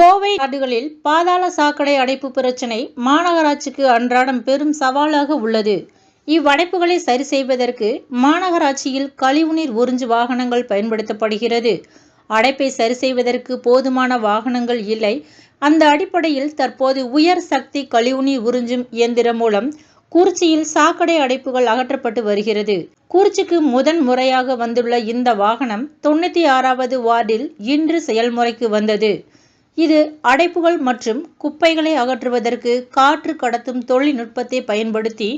கோவை வார்டுகளில் பாதாள சாக்கடை அடைப்பு பிரச்சினை மாநகராட்சிக்கு அன்றாடம் பெரும் சவாலாக உள்ளது. இவ்வடைப்புகளை சரி செய்வதற்கு மாநகராட்சியில் கழிவுநீர் உறிஞ்சு வாகனங்கள் பயன்படுத்தப்படுகிறது. அடைப்பை சரி செய்வதற்கு போதுமான வாகனங்கள் இல்லை. அந்த அடிப்படையில் தற்போது உயர் சக்தி கழிவுநீர் உறிஞ்சும் இயந்திரம் மூலம் குறிச்சியில் சாக்கடை அடைப்புகள் அகற்றப்பட்டு வருகிறது. குறிச்சிக்கு முதன் முறையாக வந்துள்ள இந்த வாகனம் 96வது வார்டில் இன்று செயல்முறைக்கு வந்தது. இது அடைப்புகள் மற்றும் குப்பைகளை அகற்றுவதற்கு காற்று கடத்தும் தொழில்நுட்பத்தை பயன்படுத்தி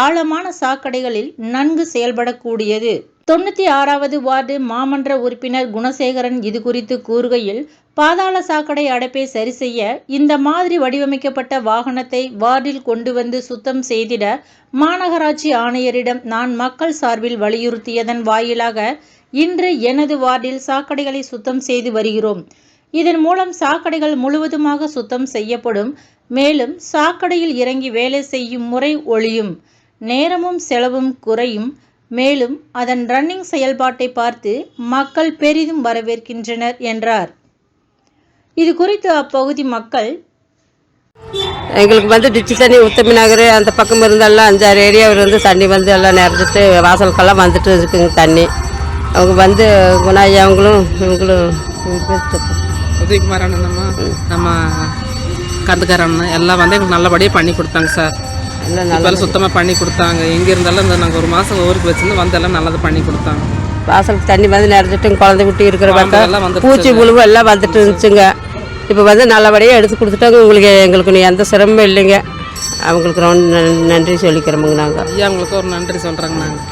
ஆழமான சாக்கடைகளில் நன்கு செயல்படக்கூடியது. 96வது வார்டு மாமன்ற உறுப்பினர் குணசேகரன் இது குறித்து கூறுகையில், பாதாள சாக்கடை அடைப்பை சரி செய்ய இந்த மாதிரி வடிவமைக்கப்பட்ட வாகனத்தை வார்டில் கொண்டு வந்து சுத்தம் செய்திட மாநகராட்சி ஆணையரிடம் நான் மக்கள் சார்பில் வலியுறுத்தியதன் வாயிலாக இன்று எனது வார்டில் சாக்கடைகளை சுத்தம் செய்து வருகிறோம். இதன் மூலம் சாக்கடைகள் முழுவதுமாக சுத்தம் செய்யப்படும். மேலும் சாக்கடையில் இறங்கி வேலை செய்யும் முறை ஒழியும், நேரமும் செலவும் குறையும். மேலும் அதன் ரன்னிங் செயல்பாட்டை பார்த்து மக்கள் பெரிதும் வரவேற்கின்றனர் என்றார். இது குறித்து அப்பகுதி மக்கள், எங்களுக்கு வந்து டிச்சு தண்ணி உத்தமி நகர் அந்த பக்கம் இருந்தெல்லாம் 5-6 ஏரியாவில் இருந்து தண்ணி வந்து எல்லாம் நிறைஞ்சிட்டு வாசலுக்கெல்லாம் வந்துட்டு இருக்குங்க தண்ணி. அவங்க வந்து குணாயி அவங்களும் இவங்களும் உதயகுமார் அண்ணனம்மா நம்ம கந்துக்கார அண்ணன் எல்லாம் வந்து எங்களுக்கு நல்லபடியாக பண்ணி கொடுத்தாங்க சார். எல்லாம் சுத்தமாக பண்ணி கொடுத்தாங்க. எங்கே இருந்தாலும் இந்த நாங்கள் ஒரு மாதம் ஊருக்கு வச்சுருந்து வந்து எல்லாம் நல்லது பண்ணி கொடுத்தாங்க. வாசலுக்கு தண்ணி வந்து நிறைஞ்சிட்டு குழந்தை குட்டி இருக்கிற பார்த்தா பூச்சி புழுவு எல்லாம் வந்துட்டு இருந்துச்சுங்க. இப்போ வந்து நல்லபடியாக எடுத்து கொடுத்துட்டாங்க. எங்களுக்கு எந்த சிரமமும் இல்லைங்க. அவங்களுக்கு ரொம்ப நன்றி சொல்லிக்கிறோமுங்க. நாங்கள் ஐயா அவங்களுக்கு ஒரு நன்றி சொல்கிறோங்க. நாங்கள்